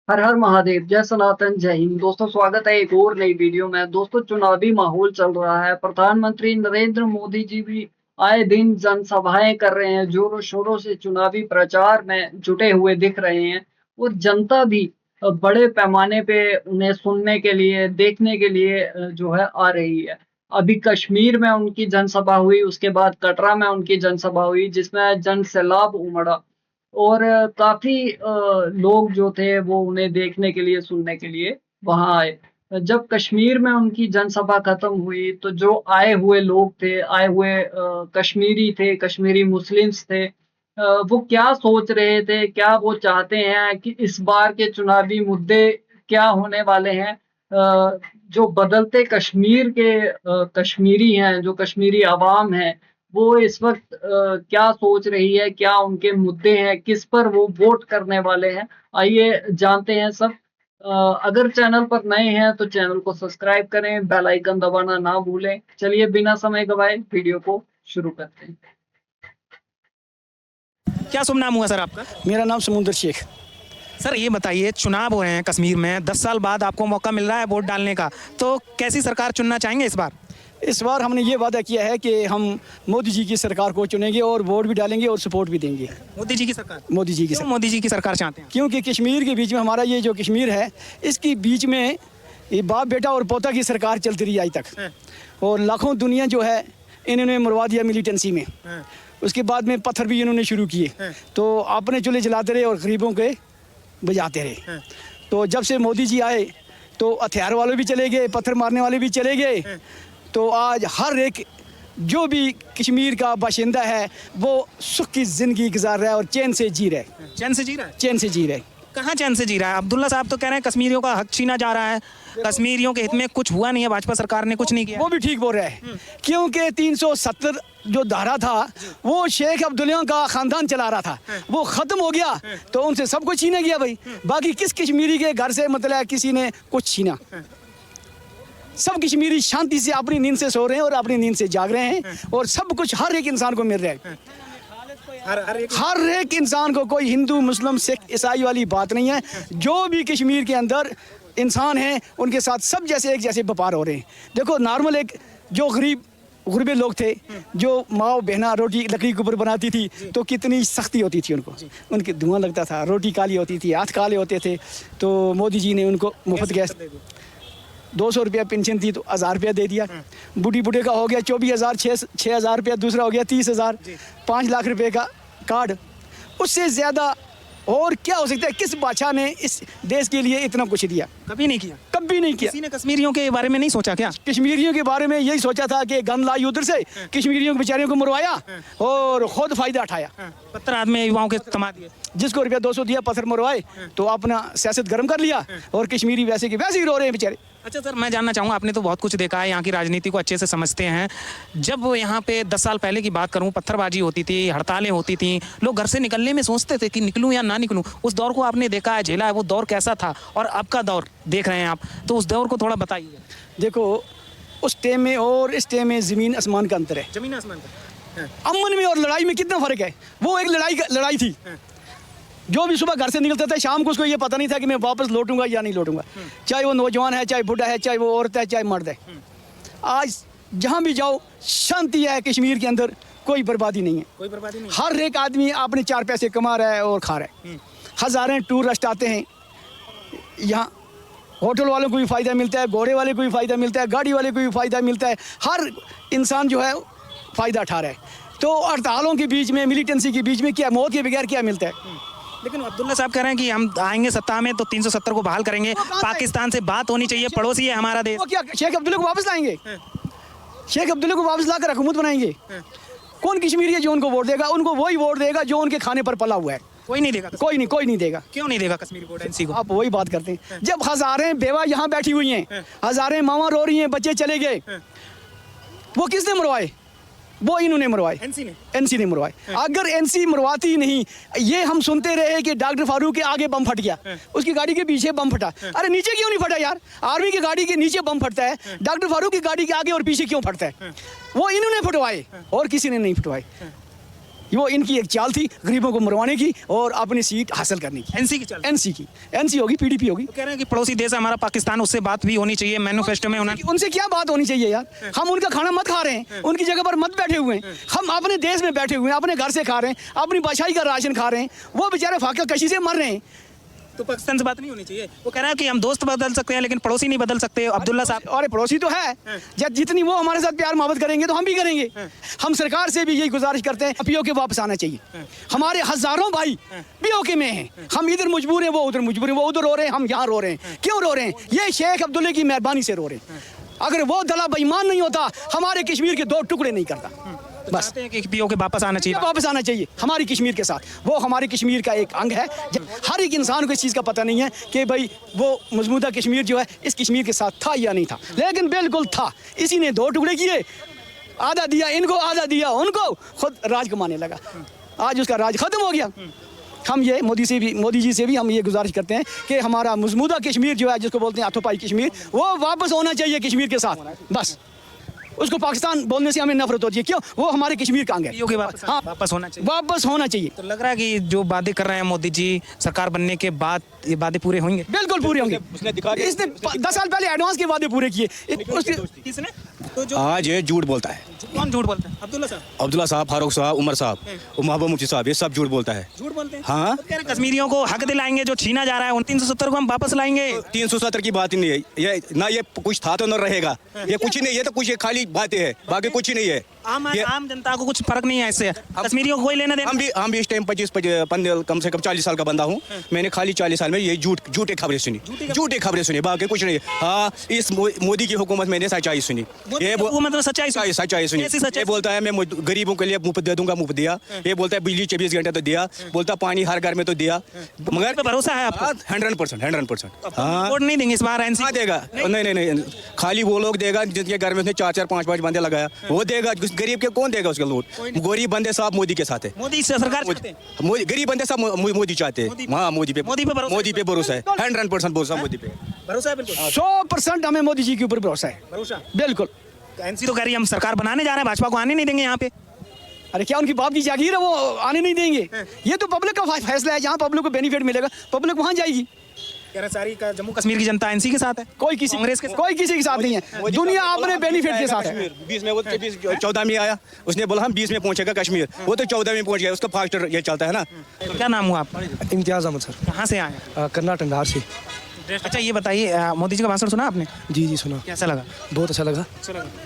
हर हर महादेव, जय सनातन, जय हिंद। दोस्तों स्वागत है एक और नई वीडियो में। दोस्तों चुनावी माहौल चल रहा है। प्रधानमंत्री नरेंद्र मोदी जी भी आए दिन जनसभाएं कर रहे हैं, जोरों शोरों से चुनावी प्रचार में जुटे हुए दिख रहे हैं। और जनता भी बड़े पैमाने पे उन्हें सुनने के लिए, देखने के लिए जो है आ रही है। अभी कश्मीर में उनकी जनसभा हुई, उसके बाद कटरा में उनकी जनसभा हुई, जिसमें जन सैलाब उमड़ा। और काफ़ी लोग जो थे वो उन्हें देखने के लिए, सुनने के लिए वहाँ आए। जब कश्मीर में उनकी जनसभा खत्म हुई तो जो आए हुए लोग थे, आए हुए कश्मीरी थे, कश्मीरी मुस्लिम्स थे, वो क्या सोच रहे थे, क्या वो चाहते हैं कि इस बार के चुनावी मुद्दे क्या होने वाले हैं। जो बदलते कश्मीर के कश्मीरी हैं, जो कश्मीरी अवाम है, वो इस वक्त क्या सोच रही है, क्या उनके मुद्दे हैं, किस पर वो वोट करने वाले हैं, आइए जानते हैं सब। अगर चैनल पर नए हैं तो चैनल को सब्सक्राइब करें, बेल आइकन दबाना ना भूलें। चलिए बिना समय गवाए वीडियो को शुरू करते हैं। क्या शुभ नाम हुआ सर आपका? मेरा नाम समुंदर शेख। सर ये बताइए, चुनाव हो रहे हैं कश्मीर में, 10 साल बाद आपको मौका मिल रहा है वोट डालने का, तो कैसी सरकार चुनना चाहेंगे इस बार? इस बार हमने ये वादा किया है कि हम मोदी जी की सरकार को चुनेंगे और वोट भी डालेंगे और सपोर्ट भी देंगे। मोदी जी की सरकार? मोदी जी की क्यों सरकार। मोदी जी की सरकार चाहते हैं? क्योंकि कश्मीर के बीच में हमारा ये जो कश्मीर है, इसके बीच में ये बाप बेटा और पोता की सरकार चलती रही आज तक। और लाखों दुनिया जो है इन्होंने मरवा दिया मिलिटेंसी में। उसके बाद में पत्थर भी इन्होंने शुरू किए, तो अपने चूल्हे जलाते रहे और गरीबों के बजाते रहे। तो जब से मोदी जी आए तो हथियार वाले भी चले गए, पत्थर मारने वाले भी चले गए। तो आज हर एक जो भी कश्मीर का बाशिंदा है वो सुख की ज़िंदगी गुजार रहा है और चैन से जी रहा है। चैन से जी रहा है? चैन से जी रहा है। कहाँ चैन से जी रहा है? अब्दुल्ला साहब तो कह रहे हैं कश्मीरियों का हक छीना जा रहा है, कश्मीरियों के हित में कुछ हुआ नहीं है, भाजपा सरकार ने कुछ नहीं किया। वो भी ठीक बोल रहा है, क्योंकि 370 जो धारा था वो शेख अब्दुल्ला का खानदान चला रहा था, वो ख़त्म हो गया तो उनसे सब कुछ छीना गया भाई। बाकी किस कश्मीरी के घर से मतलब किसी ने कुछ छीना? सब कश्मीरी शांति से अपनी नींद से सो रहे हैं और अपनी नींद से जाग रहे हैं और सब कुछ हर एक इंसान को मिल रहा है। हर एक इंसान को, कोई हिंदू मुस्लिम सिख ईसाई वाली बात नहीं है। जो भी कश्मीर के अंदर इंसान हैं उनके साथ सब जैसे एक जैसे व्यापार हो रहे हैं। देखो नॉर्मल एक जो गरीब गुरबे लोग थे, जो माँ बहना रोटी लकड़ी के ऊपर बनाती थी तो कितनी सख्ती होती थी उनको, उनके धुआं लगता था, रोटी काली होती थी, हाथ काले होते थे। तो मोदी जी ने उनको मुफ्त गैस 200 रुपया पेंशन थी तो 1000 रुपया दे दिया। बूढ़ी बूढ़े का हो गया 24,000, 6,000 रुपया, दूसरा हो गया 30,000, 5 लाख रुपए का कार्ड। उससे ज़्यादा और क्या हो सकता है? किस बादशाह ने इस देश के लिए इतना कुछ दिया? कभी नहीं किया। कभी नहीं किया। किसी ने कश्मीरियों के बारे में नहीं सोचा क्या? कश्मीरियों के बारे में यही सोचा था कि गन लाई उधर से, कश्मीरियों के बेचारियों को मरवाया और खुद फायदा उठाया। पत्थर हाथ में युवाओं के थमा दिए, जिसको रुपया 200 दिया, पत्थर मरवाए तो अपना सियासत गर्म कर लिया और कश्मीरी वैसे के वैसे ही रो रहे हैं बेचारे। अच्छा सर, मैं जानना चाहूँगा, आपने तो बहुत कुछ देखा है, यहाँ की राजनीति को अच्छे से समझते हैं। जब यहाँ पे 10 साल पहले की बात करूँ, पत्थरबाजी होती थी, हड़तालें होती थी, लोग घर से निकलने में सोचते थे कि निकलूँ या ना निकलूँ। उस दौर को आपने देखा है, झेला है, वो दौर कैसा था और अब का दौर देख रहे हैं आप, तो उस दौर को थोड़ा बताइए। देखो उस टाइम में और इस टाइम में ज़मीन आसमान का अंतर है। जमीन आसमान का। अमन में और लड़ाई में कितना फ़र्क है? वो एक लड़ाई थी। जो भी सुबह घर से निकलता था शाम को उसको ये पता नहीं था कि मैं वापस लौटूंगा या नहीं लौटूंगा, चाहे वो नौजवान है, चाहे बूढ़ा है, चाहे वो औरत है, चाहे मर्द है। आज जहाँ भी जाओ शांति है कश्मीर के अंदर, कोई बर्बादी नहीं है। कोई बर्बादी नहीं। हर एक आदमी अपने 4 पैसे कमा रहा है और खा रहा है। हज़ारों टूरिस्ट आते हैं यहाँ, होटल वालों को भी फ़ायदा मिलता है, घोड़े वाले को भी फ़ायदा मिलता है, गाड़ी वाले को भी फ़ायदा मिलता है, हर इंसान जो है फ़ायदा उठा रहा है। तो हड़तालों के बीच में, मिलिटेंसी के बीच में क्या, मौत के बगैर क्या मिलता है? लेकिन अब्दुल्ला साहब कह रहे हैं कि हम आएंगे सत्ता में तो 370 को बहाल करेंगे, पाकिस्तान से बात होनी चाहिए, पड़ोसी है हमारा देश। वो क्या शेख अब्दुल्ला को वापस लाएंगे? शेख अब्दुल्ला को वापस लाकर हुकूमत बनाएंगे? कौन कश्मीरी है जो उनको वोट देगा? उनको वही वोट देगा जो उनके खाने पर पला हुआ है। कोई नहीं देगा? कोई नहीं देगा। क्यों नहीं देगा कश्मीरी वोट एनसी को? आप वही बात करते हैं। जब हज़ारें बेवा यहाँ बैठी हुई हैं, हज़ारें मावा रो रही हैं, बच्चे चले गए, वो किसने मरवाए? वो इन्होंने मरवाए, एनसी ने मरवाए। अगर एनसी मरवाती ही नहीं, ये हम सुनते रहे कि डॉक्टर फारूक के आगे बम फट गया, उसकी गाड़ी के पीछे बम फटा। अरे नीचे क्यों नहीं फटा यार? आर्मी की गाड़ी के नीचे बम फटता है, डॉक्टर फारूक की गाड़ी के आगे और पीछे क्यों फटता है? वो इन्होंने फटवाए और किसी ने नहीं फटवाए। वो इनकी एक चाल थी गरीबों को मरवाने की और अपनी सीट हासिल करने की। एनसी की चल एनसी होगी, पीडीपी होगी। कह रहे हैं कि पड़ोसी देश है हमारा पाकिस्तान, उससे बात भी होनी चाहिए। मैनिफेस्टो में उन्होंने उनसे क्या बात होनी चाहिए यार? हम उनका खाना मत खा रहे हैं, उनकी जगह पर मत बैठे हुए हैं। हम अपने देश में बैठे हुए हैं, अपने घर से खा रहे हैं, अपनी बादशाही का राशन खा रहे हैं। वो बेचारे फाका कशी से मर रहे हैं। तो पाकिस्तान से बात नहीं होनी चाहिए। वो कह रहा है कि हम दोस्त बदल सकते हैं लेकिन पड़ोसी नहीं बदल सकते। अब्दुल्ला साहब और पड़ोसी तो है, जब जितनी वो हमारे साथ प्यार मोहब्बत करेंगे तो हम भी करेंगे। हम सरकार से भी यही गुजारिश करते हैं, पीओके वापस आना चाहिए। हमारे हजारों भाई पीओके में हैं, हम इधर मजबूर हैं, वो उधर मजबूर हैं। वो उधर रो रहे हैं, हम यहाँ रो रहे हैं। क्यों रो रहे हैं? ये शेख अब्दुल्ला की मेहरबानी से रो रहे हैं। अगर वो दला बेईमान नहीं होता, हमारे कश्मीर के 2 टुकड़े नहीं करता। बस चाहते हैं कि पीओके वापस आना चाहिए। वापस आना चाहिए हमारी कश्मीर के साथ। वो हमारे कश्मीर का एक अंग है। जब हर एक इंसान को इस चीज़ का पता नहीं है कि भाई वो मजमूदा कश्मीर जो है इस कश्मीर के साथ था या नहीं था, लेकिन बिल्कुल था। इसी ने 2 टुकड़े किए, आधा दिया इनको, आधा दिया उनको, खुद राज कमाने लगा। आज उसका राज खत्म हो गया। हम ये मोदी जी से भी हम ये गुजारिश करते हैं कि हमारा मजमूदा कश्मीर जो है, जिसको बोलते हैं हाथों-पाई कश्मीर, वो वापस होना चाहिए कश्मीर के साथ। बस उसको पाकिस्तान बोलने से हमें नफरत होती है। क्यों? वो हमारे कश्मीर का अंग है। पीओके वापस वापस होना चाहिए। वापस होना चाहिए। तो लग रहा है कि जो वादे कर रहे हैं मोदी जी सरकार बनने के बाद, ये वादे पूरे होंगे। बिल्कुल पूरे होंगे। इसने 10 साल पहले एडवांस के वादे पूरे किए। किसने? तो जो आज ये झूठ बोलता है। कौन झूठ बोलता है? अब्दुल्ला साहब फारूक साहब, उमर साहब और महबूब मुफ्ती साहब, ये सब झूठ बोलता है। झूठ बोलते हैं। हाँ, तो कह रहे हैं कश्मीरियों को हक दिलाएंगे, जो छीना जा रहा है 370 को हम वापस लाएंगे। 370 की बात ही नहीं है। ये ना ये कुछ था तो न रहेगा। ये कुछ ही नहीं, ये तो कुछ खाली बातें हैं, बाकी कुछ ही नहीं है। आम जनता को कुछ फर्क नहीं है इससे। कश्मीरियों को कोई लेना देना। हम भी इस टाइम 25 कम से कम 40 साल का बंदा हूँ। मैंने खाली 40 साल में ये झूठे खबरें सुनी, बाकी कुछ नहीं। हाँ, इस मोदी की हुकूमत मैंने सच्चाई सुनी। ये मतलब सच्चाई सुनी। ये बोलता है मैं गरीबों के लिए मुफ्त दे दूंगा, मुफ्त दिया। ये बोलता है बिजली 24 घंटे तो दिया, बोलता पानी हर घर में तो दिया। मगर भरोसा है आपको? 100%। हाँ, वोट नहीं देंगे इस बार एनसी देगा। नहीं, खाली वो लोग देगा जिनके घर में उसने 4-4, 5-5 बंदे लगाया, वो देगा। गरीब के कौन देगा उसका वोट? गरीब बंदे सब मोदी के साथ है। मोदी से सरकार गरीब बंदे सब मोदी चाहते हैं। हाँ, मोदी पे भरोसा है। 100% भरोसा मोदी पे। भरोसा है बिल्कुल। 100% हमें मोदी जी के ऊपर भरोसा है। बिल्कुल। एनसी तो कह रही है हम सरकार बनाने जा रहे हैं, भाजपा को आने नहीं देंगे यहाँ पे। अरे क्या उनकी बाप की जागीर है, वो आने नहीं देंगे? ये तो पब्लिक का फैसला है। जहाँ पब्लिक को बेनिफिट मिलेगा पब्लिक वहाँ जाएगी। सारी का जम्मू कश्मीर की जनता एनसी के साथ है, कोई किसी के साथ नहीं है। दुनिया अपने बेनिफिट के साथ है। 20 में वो 14 में आया, उसने बोला हम 20 में पहुंचेगा कश्मीर, वो तो 14 में पहुंच गया। उसका फास्टर ये चलता है ना। तो क्या नाम हुआ आपका? इम्तियाज अहमद सर। कहाँ से आए? कर्नाटक धार से। अच्छा ये बताइए, मोदी जी का भाषण सुना आपने? जी सुना। कैसा लगा? बहुत अच्छा लगा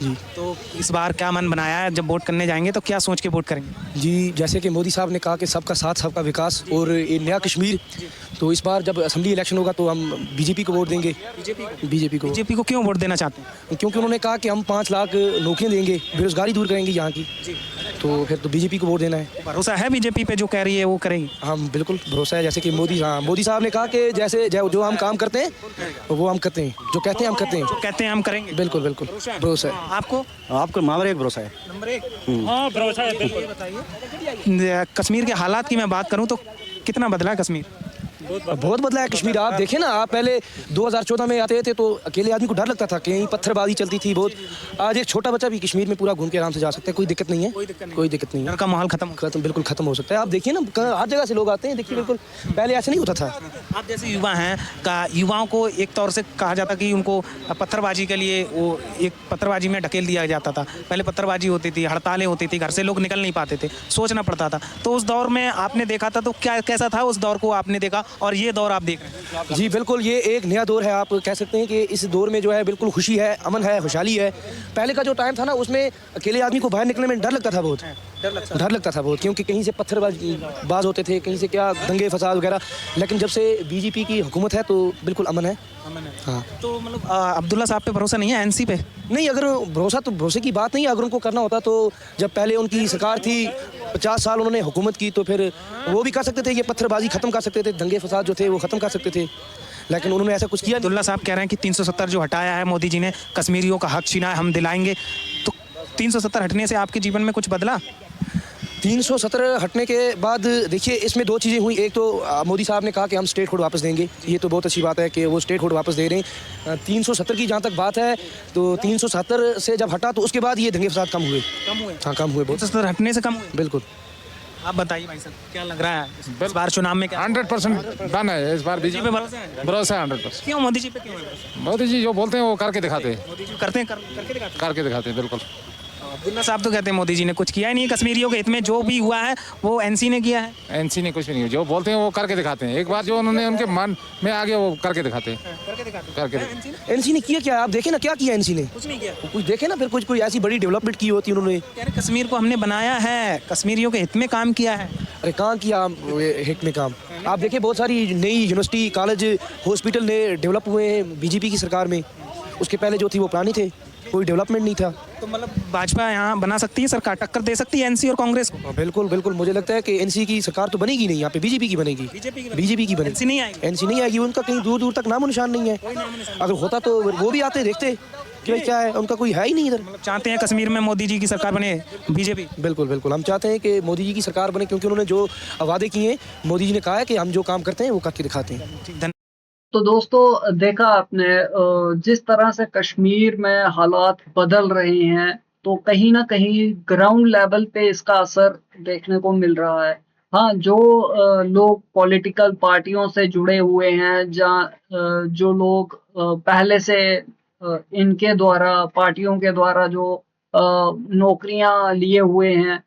जी। तो इस बार क्या मन बनाया है, जब वोट करने जाएंगे तो क्या सोच के वोट करेंगे? जी, जैसे कि मोदी साहब ने कहा कि सबका साथ सबका विकास और ये नया कश्मीर, तो इस बार जब असेंबली इलेक्शन होगा तो हम बीजेपी को वोट देंगे। बीजेपी को क्यों वोट देना चाहते हैं? क्योंकि उन्होंने कहा कि हम 5 लाख नौकरियाँ देंगे, बेरोजगारी दूर करेंगे यहाँ की। तो फिर तो बीजेपी को वोट देना है। भरोसा है बीजेपी पे, जो कह रही है वो करेंगी? हम बिल्कुल भरोसा है। जैसे कि मोदी साहब ने कहा कि जैसे जो हम काम करते हैं वो हम करते हैं, जो कहते हैं हम करते हैं, जो कहते हैं हम करेंगे। बिल्कुल भरोसा है। आपको नंबर 1 भरोसा है। नंबर 1 हाँ भरोसा है। बताइए कश्मीर के हालात की मैं बात करूं तो कितना बदला है कश्मीर? बहुत बदला है कश्मीर। आप देखें ना, आप पहले 2014 में आते थे तो अकेले आदमी को डर लगता था, कहीं पत्थरबाजी चलती थी बहुत। आज एक छोटा बच्चा भी कश्मीर में पूरा घूम के आराम से जा सकता है, कोई दिक्कत नहीं है। कोई दिक्कत नहीं है। डर का माहौल बिल्कुल खत्म हो सकता है। आप देखिए ना, हर जगह से लोग आते हैं। देखिए बिल्कुल पहले ऐसे नहीं होता था। आप जैसे युवा हैं, युवाओं को एक तौर से कहा जाता कि उनको पत्थरबाजी के लिए वो एक पत्थरबाजी में ढकेल दिया जाता था। पहले पत्थरबाजी होती थी, हड़तालें होती थी, घर से लोग निकल नहीं पाते थे, सोचना पड़ता था। तो उस दौर में आपने देखा था, तो क्या कैसा था उस दौर को आपने देखा, और ये दौर आप देख रहे हैं? जी बिल्कुल, ये एक नया दौर है। आप कह सकते हैं कि इस दौर में जो है बिल्कुल खुशी है, अमन है, खुशहाली है। पहले का जो टाइम था ना, उसमें अकेले आदमी को बाहर निकलने में डर लगता था बहुत, क्योंकि कहीं से पत्थरबाज होते थे, कहीं से क्या दंगे फसाद वगैरह। लेकिन जब से बीजेपी की हुकूमत है तो बिल्कुल अमन है। हाँ, तो मतलब अब्दुल्ला साहब पे भरोसा नहीं है, एनसी पे नहीं? अगर भरोसे की बात नहीं है। अगर उनको करना होता तो जब पहले उनकी सरकार थी, 50 साल उन्होंने हुकूमत की, तो फिर वो भी कर सकते थे, ये पत्थरबाजी खत्म कर सकते थे, दंगे फसाद जो थे वो खत्म कर सकते थे। लेकिन उन्होंने ऐसा कुछ किया। अब्दुल्ला साहब कह रहे हैं कि 370 जो हटाया है मोदी जी ने, कश्मीरियों का हक छीना है, हम दिलाएंगे। तो 370 हटने से आपके जीवन में कुछ बदला? 370 हटने के बाद देखिए, इसमें 2 चीज़ें हुई। एक तो मोदी साहब ने कहा कि हम स्टेट हुड वापस देंगे। ये तो बहुत अच्छी बात है कि वो स्टेट हुड वापस दे रहे हैं। 370 की जहाँ तक बात है, तो 370 से जब हटा तो उसके बाद ये दंगे फसाद कम हुए। हाँ, कम हुए बहुत। 370 हटने से कम हुए? बिल्कुल। आप बताइए भाई साहब, क्या लग रहा है इस बार चुनाव में? क्या 100% डन है इस बार मोदी जी बीजेपी पे भरोसा है? भरोसा है 100%। क्यों मोदी जी पे क्यों है भरोसा? मोदी जी जो बोलते हैं वो करके दिखाते हैं, मोदी जी करते हैं, करके दिखाते करके दिखाते हैं बिल्कुल। हैं। अब्दुल्ला साहब तो कहते हैं मोदी जी ने कुछ किया ही नहीं कश्मीरियों के हित में, जो भी हुआ है वो एनसी ने किया है। एनसी ने कुछ भी नहीं, जो बोलते हैं वो करके दिखाते हैं। एक बार जो उन्होंने उनके मन में आ गया वो करके दिखाते हैं, करके दिखाते हैं। करके है, एनसी ने एनसी ने किया क्या? आप देखे ना क्या किया एनसी ने, कुछ नहीं किया। कुछ देखे ना, फिर कुछ कोई ऐसी बड़ी डेवलपमेंट की होती उन्होंने। कह रहे कश्मीर को हमने बनाया है, कश्मीरियों के हित में काम किया है। अरे कहाँ किया हिट में काम? आप देखिए बहुत सारी नई यूनिवर्सिटी, कॉलेज, हॉस्पिटल ने डेवलप हुए हैं बीजेपी की सरकार में। उसके पहले जो थी वो पुरानी थे, कोई डेवलपमेंट नहीं था। तो मतलब भाजपा यहाँ बना सकती है सरकार, टक्कर दे सकती है एनसी और कांग्रेस को? बिल्कुल बिल्कुल, मुझे लगता है कि एनसी की सरकार तो बनेगी नहीं, यहाँ पे बीजेपी की बनेगी। बीजेपी की बनेगी, एनसी नहीं आएगी। एनसी नहीं आएगी। उनका कहीं दूर दूर तक नामो निशान नहीं है। अगर होता तो वो भी आते, देखते कि भाई क्या है, उनका कोई है ही नहीं इधर। मतलब चाहते हैं कश्मीर में मोदी जी की सरकार बने बीजेपी? बिल्कुल बिल्कुल, हम चाहते हैं कि मोदी जी की सरकार बने, क्योंकि उन्होंने जो वादे किए हैं, मोदी जी ने कहा है कि हम जो काम करते हैं वो करके दिखाते हैं। धन्यवाद। तो दोस्तों देखा आपने जिस तरह से कश्मीर में हालात बदल रहे हैं, तो कहीं ना कहीं ग्राउंड लेवल पे इसका असर देखने को मिल रहा है। हाँ, जो लोग पॉलिटिकल पार्टियों से जुड़े हुए हैं, जो लोग पहले से इनके द्वारा, पार्टियों के द्वारा जो नौकरियां लिए हुए हैं,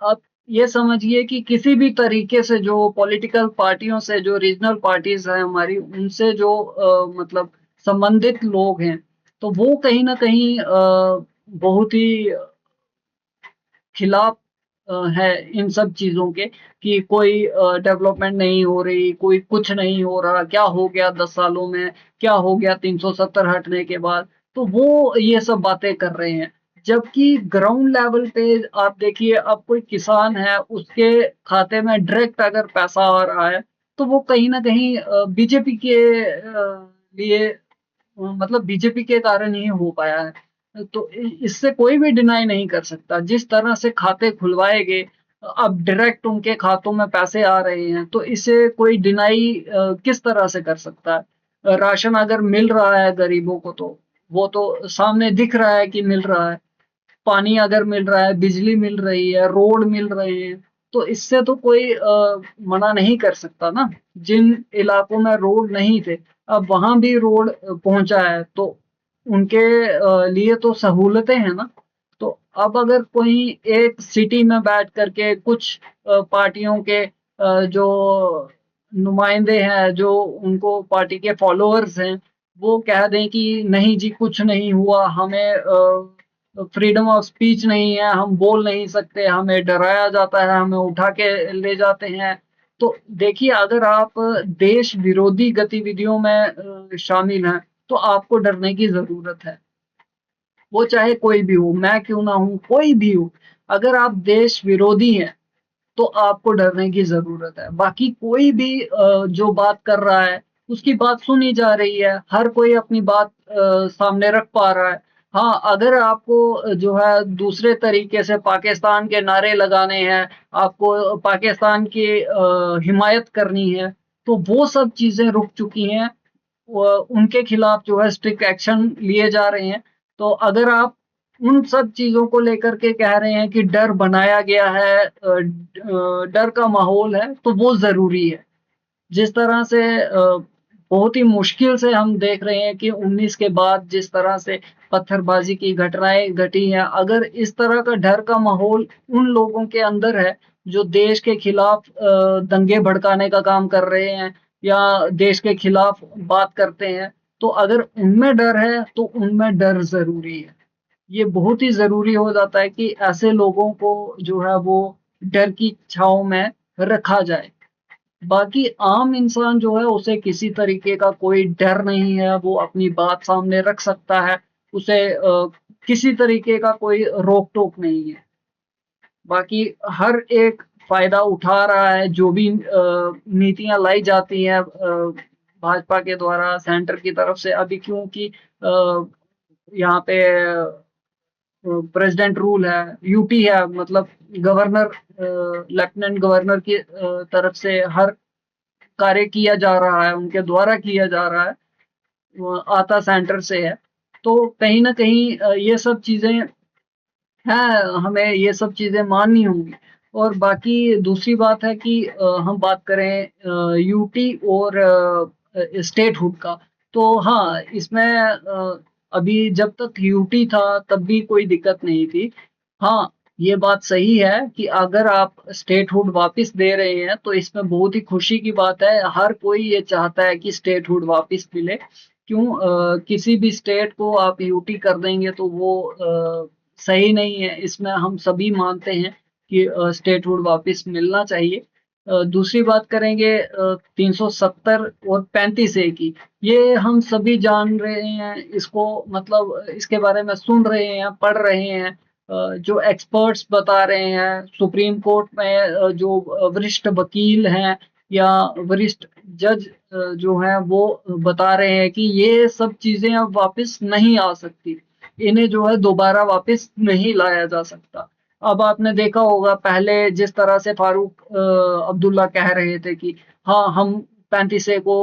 अब ये समझिए कि किसी भी तरीके से जो पॉलिटिकल पार्टियों से, जो रीजनल पार्टीज हैं हमारी, उनसे जो मतलब संबंधित लोग हैं, तो वो कहीं ना कहीं बहुत ही खिलाफ है इन सब चीजों के, कि कोई डेवलपमेंट नहीं हो रही, कोई कुछ नहीं हो रहा, क्या हो गया 10 सालों में, क्या हो गया 370 हटने के बाद। तो वो ये सब बातें कर रहे हैं, जबकि ग्राउंड लेवल पे आप देखिए, अब कोई किसान है, उसके खाते में डायरेक्ट अगर पैसा आ रहा है, तो वो कहीं ना कहीं बीजेपी के लिए, मतलब बीजेपी के कारण ही हो पाया है। तो इससे कोई भी डिनाई नहीं कर सकता। जिस तरह से खाते खुलवाए गए, अब डायरेक्ट उनके खातों में पैसे आ रहे हैं, तो इसे कोई डिनाई किस तरह से कर सकता है? राशन अगर मिल रहा है गरीबों को, तो वो तो सामने दिख रहा है कि मिल रहा है। पानी अगर मिल रहा है, बिजली मिल रही है, रोड मिल रहे हैं, तो इससे तो कोई मना नहीं कर सकता ना। जिन इलाकों में रोड नहीं थे, अब वहां भी रोड पहुंचा है, तो उनके लिए तो सहूलतें हैं ना। तो अब अगर कोई एक सिटी में बैठ करके कुछ पार्टियों के जो नुमाइंदे हैं, जो उनको पार्टी के फॉलोअर्स हैं, वो कह दें कि नहीं जी कुछ नहीं हुआ, हमें फ्रीडम ऑफ स्पीच नहीं है, हम बोल नहीं सकते, हमें डराया जाता है, हमें उठा के ले जाते हैं। तो देखिए, अगर आप देश विरोधी गतिविधियों में शामिल हैं, तो आपको डरने की जरूरत है। वो चाहे कोई भी हो, मैं क्यों ना हूं, कोई भी हो, अगर आप देश विरोधी हैं, तो आपको डरने की जरूरत है। बाकी कोई भी जो बात कर रहा है, उसकी बात सुनी जा रही है, हर कोई अपनी बात सामने रख पा रहा है। हाँ, अगर आपको जो है दूसरे तरीके से पाकिस्तान के नारे लगाने हैं, आपको पाकिस्तान की हिमायत करनी है, तो वो सब चीजें रुक चुकी हैं। उनके खिलाफ जो है स्ट्रिक्ट एक्शन लिए जा रहे हैं। तो अगर आप उन सब चीजों को लेकर के कह रहे हैं कि डर बनाया गया है, डर का माहौल है, तो वो जरूरी है। जिस तरह से बहुत ही मुश्किल से हम देख रहे हैं कि 19 के बाद जिस तरह से पत्थरबाजी की घटनाएं घटी हैं, अगर इस तरह का डर का माहौल उन लोगों के अंदर है जो देश के खिलाफ दंगे भड़काने का काम कर रहे हैं, या देश के खिलाफ बात करते हैं, तो अगर उनमें डर है, तो उनमें डर जरूरी है। ये बहुत ही जरूरी हो जाता है कि ऐसे लोगों को जो है वो डर की छांव में रखा जाए। बाकी आम इंसान जो है, उसे किसी तरीके का कोई डर नहीं है, वो अपनी बात सामने रख सकता है, उसे किसी तरीके का कोई रोक टोक नहीं है। बाकी हर एक फायदा उठा रहा है, जो भी नीतियां लाई जाती हैं भाजपा के द्वारा सेंटर की तरफ से। अभी क्योंकि यहाँ पे प्रेसिडेंट रूल है, यूटी है, मतलब गवर्नर, लेफ्टिनेंट गवर्नर की तरफ से हर कार्य किया जा रहा है, उनके द्वारा किया जा रहा है, आता सेंटर से है। तो कहीं ना कहीं ये सब चीजें हैं, हमें ये सब चीजें माननी होंगी। और बाकी दूसरी बात है कि हम बात करें यूटी और स्टेटहुड का, तो हाँ इसमें अभी जब तक यूटी था तब भी कोई दिक्कत नहीं थी। हाँ ये बात सही है कि अगर आप स्टेटहुड वापस दे रहे हैं तो इसमें बहुत ही खुशी की बात है। हर कोई ये चाहता है कि स्टेटहुड वापस मिले। क्यों किसी भी स्टेट को आप यूटी कर देंगे तो वो सही नहीं है। इसमें हम सभी मानते हैं कि स्टेटहुड वापस मिलना चाहिए। दूसरी बात करेंगे 370 और 35A की, ये हम सभी जान रहे हैं इसको, मतलब इसके बारे में सुन रहे हैं, पढ़ रहे हैं। जो एक्सपर्ट्स बता रहे हैं सुप्रीम कोर्ट में, जो वरिष्ठ वकील हैं या वरिष्ठ जज जो हैं वो बता रहे हैं कि ये सब चीजें अब वापस नहीं आ सकती, इन्हें जो है दोबारा वापस नहीं लाया जा सकता। अब आपने देखा होगा पहले जिस तरह से फारूक अब्दुल्ला कह रहे थे कि हाँ हम 35A को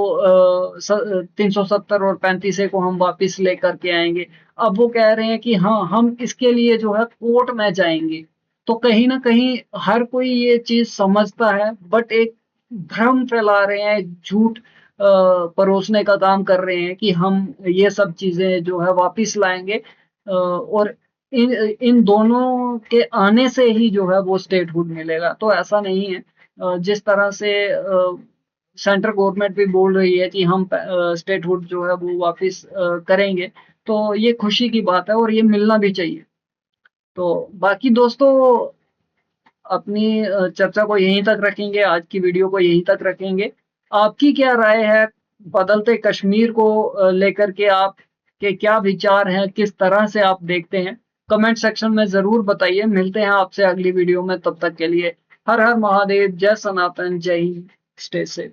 370 और 35A को हम वापस लेकर के आएंगे। अब वो कह रहे हैं कि हाँ हम इसके लिए जो है कोर्ट में जाएंगे। तो कहीं ना कहीं हर कोई ये चीज समझता है, बट एक भ्रम फैला रहे हैं, झूठ परोसने का काम कर रहे हैं कि हम ये सब चीजें जो है वापस लाएंगे। और इन इन दोनों के आने से ही जो है वो स्टेटहुड मिलेगा, तो ऐसा नहीं है। जिस तरह से सेंट्रल गवर्नमेंट भी बोल रही है कि हम स्टेटहुड जो है वो वापस करेंगे, तो ये खुशी की बात है और ये मिलना भी चाहिए। तो बाकी दोस्तों अपनी चर्चा को यहीं तक रखेंगे, आज की वीडियो को यहीं तक रखेंगे। आपकी क्या राय है बदलते कश्मीर को लेकर के, आपके क्या विचार हैं, किस तरह से आप देखते हैं, कमेंट सेक्शन में जरूर बताइए। मिलते हैं आपसे अगली वीडियो में, तब तक के लिए हर हर महादेव, जय सनातन, जय हिंद, स्टे सेफ।